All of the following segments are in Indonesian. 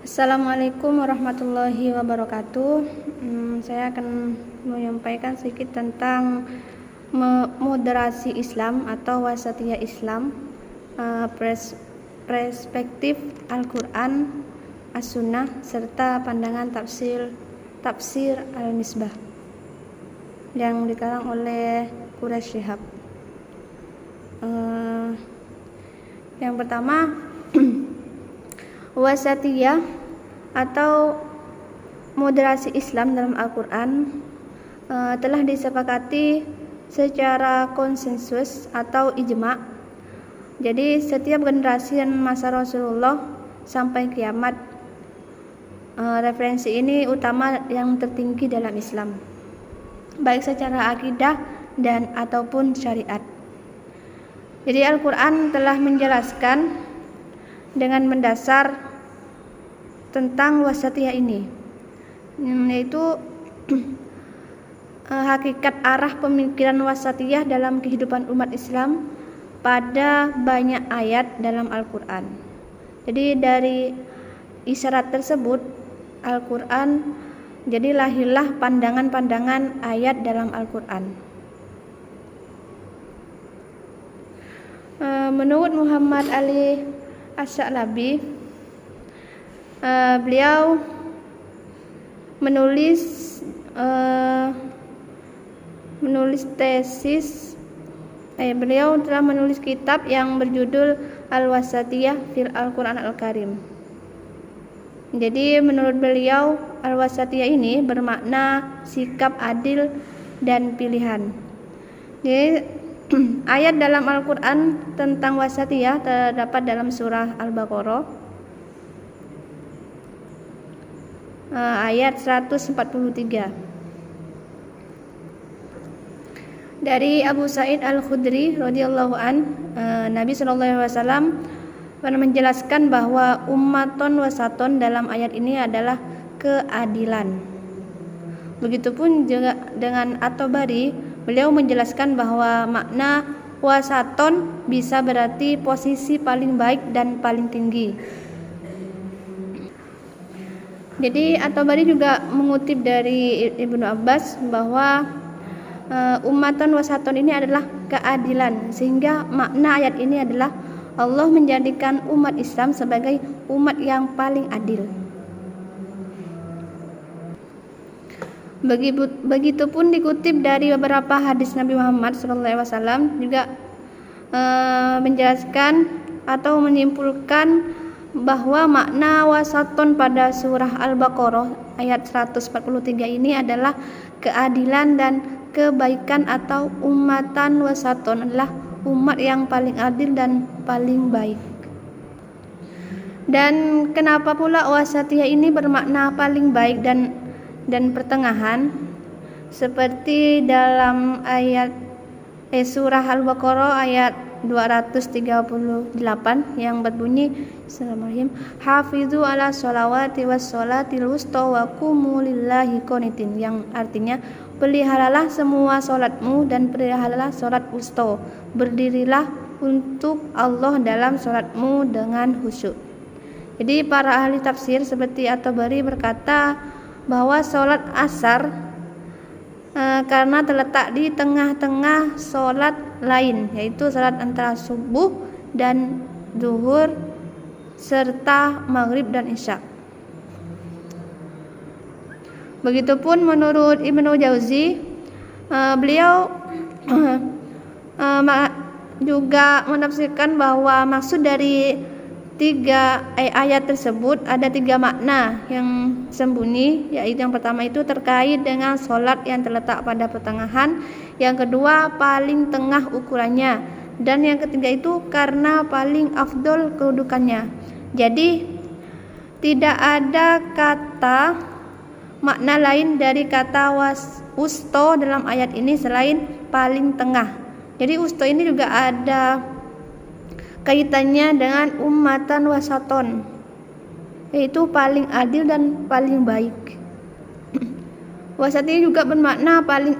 Assalamualaikum warahmatullahi wabarakatuh. Saya akan menyampaikan sedikit tentang moderasi Islam atau wasatiyah Islam, perspektif Al-Quran, As-Sunnah, serta pandangan tafsir Al-Misbah yang dikarang oleh Quraish Shihab. Yang pertama, wasatiyah atau moderasi Islam dalam Al-Quran telah disepakati secara konsensus atau ijma'. Jadi setiap generasi dan masa Rasulullah sampai kiamat, referensi ini utama yang tertinggi dalam Islam, baik secara akidah dan ataupun syariat. Jadi Al-Quran telah menjelaskan dengan mendasar tentang wasatiyah ini, yaitu hakikat arah pemikiran wasatiyah dalam kehidupan umat Islam pada banyak ayat dalam Al-Quran. Jadi dari isyarat tersebut Al-Quran jadi lahirlah pandangan-pandangan ayat dalam Al-Quran. Menurut Muhammad Ali Asy'alabi, beliau menulis tesis. Beliau telah menulis kitab yang berjudul Al-Wasatiyah fil Al-Quran Al-Karim. Jadi menurut beliau Al-Wasatiyah ini bermakna sikap adil dan pilihan. Jadi ayat dalam Al-Quran tentang wasatiyah terdapat dalam surah Al-Baqarah ayat 143. Dari Abu Sa'id Al-Khudri radhiyallahu an, Nabi SAW pernah menjelaskan bahwa ummaton wasaton dalam ayat ini adalah keadilan. Begitupun juga dengan At-Tabari, beliau menjelaskan bahwa makna wasaton bisa berarti posisi paling baik dan paling tinggi. Jadi At-Tabari juga mengutip dari Ibnu Abbas bahwa ummatan wasaton ini adalah keadilan, sehingga makna ayat ini adalah Allah menjadikan umat Islam sebagai umat yang paling adil. Begitupun dikutip dari beberapa hadis Nabi Muhammad SAW juga menjelaskan atau menyimpulkan bahwa makna wasaton pada surah Al-Baqarah ayat 143 ini adalah keadilan dan kebaikan, atau ummatan wasaton adalah umat yang paling adil dan paling baik. Dan kenapa pula wasatiyah ini bermakna paling baik dan pertengahan? Seperti dalam ayat surah Al-Baqarah ayat 238 yang berbunyi Bismillahirrahmanirrahim, hafizu ala sholawati was sholatil wusta wa qumu lillahi qanitin, yang artinya peliharalah semua sholatmu dan peliharalah sholat wusta, berdirilah untuk Allah dalam sholatmu dengan khusyuk. Jadi para ahli tafsir seperti At-Tabari berkata bahwa sholat asar karena terletak di tengah-tengah sholat lain, yaitu sholat antara subuh dan zuhur serta maghrib dan isya. Begitupun menurut Ibnu Jauzi, beliau juga menafsirkan bahwa maksud dari ayat tersebut ada 3 makna yang sembunyi, yaitu yang pertama itu terkait dengan sholat yang terletak pada pertengahan, yang kedua paling tengah ukurannya, dan yang ketiga itu karena paling afdol kedudukannya. Jadi tidak ada kata makna lain dari kata wusto dalam ayat ini selain paling tengah. Jadi wusto ini juga ada kaitannya dengan ummatan wasaton, yaitu paling adil dan paling baik. Wasatiyah juga bermakna paling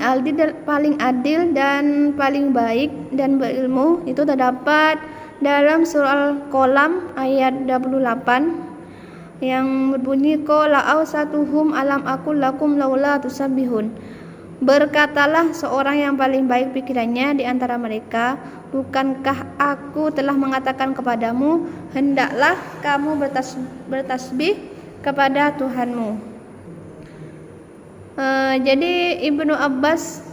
adil dan paling baik dan berilmu. Itu terdapat dalam surah Al-Qalam ayat 28. yang berbunyi qala awsatuhum alam aqul lakum laula tusabbihun. Berkatalah seorang yang paling baik pikirannya di antara mereka, bukankah aku telah mengatakan kepadamu, hendaklah kamu bertasbih kepada Tuhanmu. Jadi Ibnu Abbas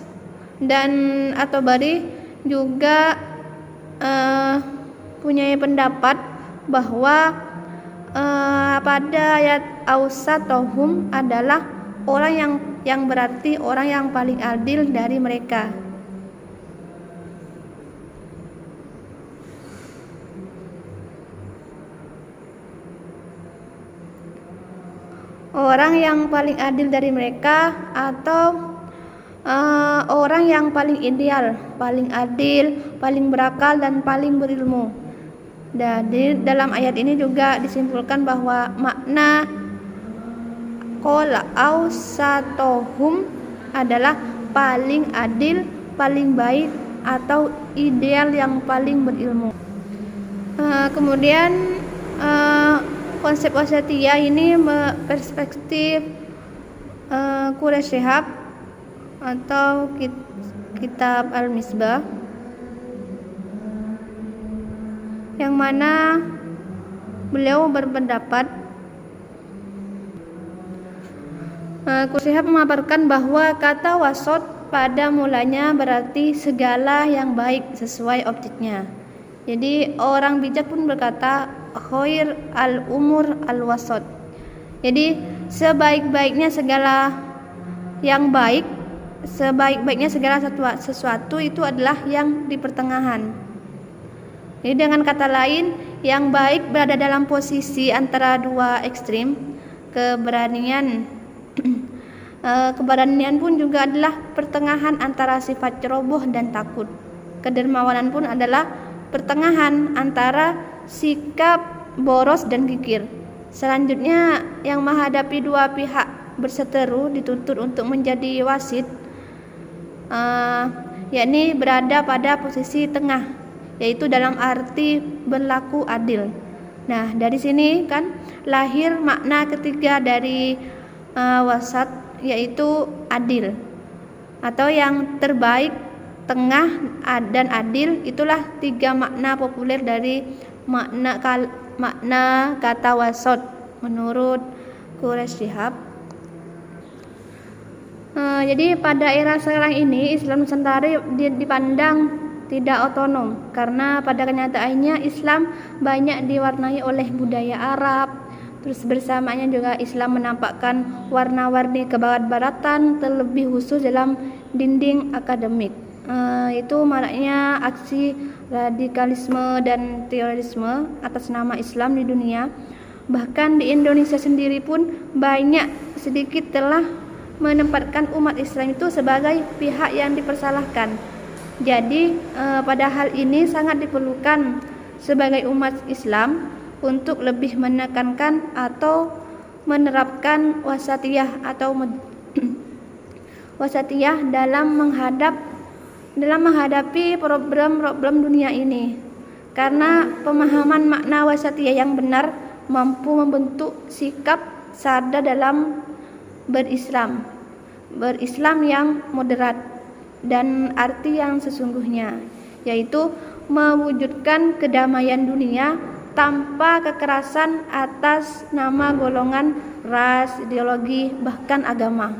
dan At-Tabari juga punya pendapat bahwa pada ayat awsatuhum adalah orang yang berarti orang yang paling adil dari mereka. Orang yang paling adil dari mereka atau orang yang paling ideal, paling adil, paling berakal dan paling berilmu. Jadi dalam ayat ini juga disimpulkan bahwa makna qala awsatuhum adalah paling adil, paling baik atau ideal yang paling berilmu. Kemudian konsep wasatiyah ini perspektif Quraish Shihab atau kitab Al-Misbah, yang mana beliau berpendapat Quraish Shihab memaparkan bahwa kata wasat pada mulanya berarti segala yang baik sesuai objeknya. Jadi orang bijak pun berkata khair al-umur al-wasat. Jadi sebaik-baiknya segala yang baik, sebaik-baiknya segala sesuatu itu adalah yang di pertengahan. Jadi dengan kata lain, yang baik berada dalam posisi antara dua ekstrim. Keberanian pun juga adalah pertengahan antara sifat ceroboh dan takut. Kedermawanan pun adalah pertengahan antara sikap boros dan kikir. Selanjutnya, yang menghadapi dua pihak berseteru dituntut untuk menjadi wasit, yakni berada pada posisi tengah, yaitu dalam arti berlaku adil. Nah, dari sini kan lahir makna ketiga dari wasat, yaitu adil atau yang terbaik, tengah, dan adil. Itulah tiga makna populer dari makna kata wasat menurut Quraish Shihab. Jadi pada era sekarang ini Islam Nusantara dipandang tidak otonom, karena pada kenyataannya Islam banyak diwarnai oleh budaya Arab. Terus bersamanya juga Islam menampakkan warna-warni kebarat-baratan, terlebih khusus dalam dinding akademik. Itu maraknya aksi radikalisme dan terorisme atas nama Islam di dunia. Bahkan di Indonesia sendiri pun banyak sedikit telah menempatkan umat Islam itu sebagai pihak yang dipersalahkan. Jadi pada hal ini sangat diperlukan sebagai umat Islam untuk lebih menekankan atau menerapkan wasatiyah atau wasatiyah dalam menghadapi problem-problem dunia ini. Karena pemahaman makna wasatiyah yang benar mampu membentuk sikap sadar dalam berislam yang moderat dan arti yang sesungguhnya, yaitu mewujudkan kedamaian dunia tanpa kekerasan atas nama golongan, ras, ideologi, bahkan agama.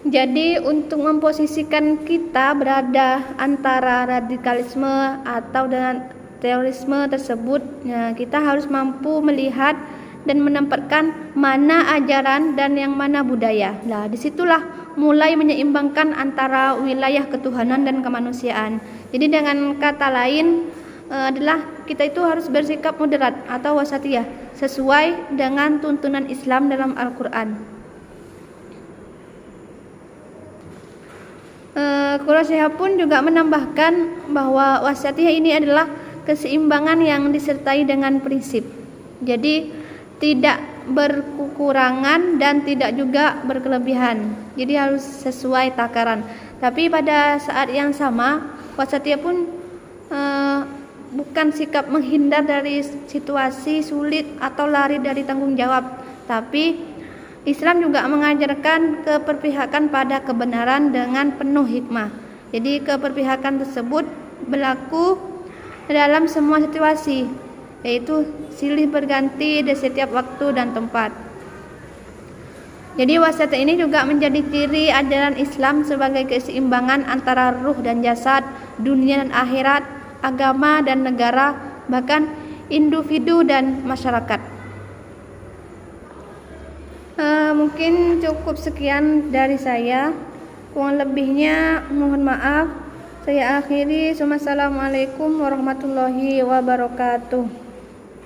Jadi untuk memposisikan kita berada antara radikalisme atau dengan terorisme tersebut, kita harus mampu melihat dan menempatkan mana ajaran dan yang mana budaya. Nah, disitulah mulai menyeimbangkan antara wilayah ketuhanan dan kemanusiaan. Jadi dengan kata lain adalah kita itu harus bersikap moderat atau wasatiyah sesuai dengan tuntunan Islam dalam Al-Quran. Quraish Shihab pun juga menambahkan bahwa wasatiyah ini adalah keseimbangan yang disertai dengan prinsip. Jadi tidak berkekurangan dan tidak juga berkelebihan. Jadi harus sesuai takaran. Tapi pada saat yang sama, wasatiyah pun bukan sikap menghindar dari situasi sulit atau lari dari tanggung jawab, tapi Islam juga mengajarkan keberpihakan pada kebenaran dengan penuh hikmah. Jadi keberpihakan tersebut berlaku dalam semua situasi, yaitu silih berganti di setiap waktu dan tempat. Jadi wasiat ini juga menjadi ciri ajaran Islam sebagai keseimbangan antara ruh dan jasad, dunia dan akhirat, agama dan negara, bahkan individu dan masyarakat. Mungkin cukup sekian dari saya. Kurang lebihnya mohon maaf. Saya akhiri. Wassalamualaikum warahmatullahi wabarakatuh.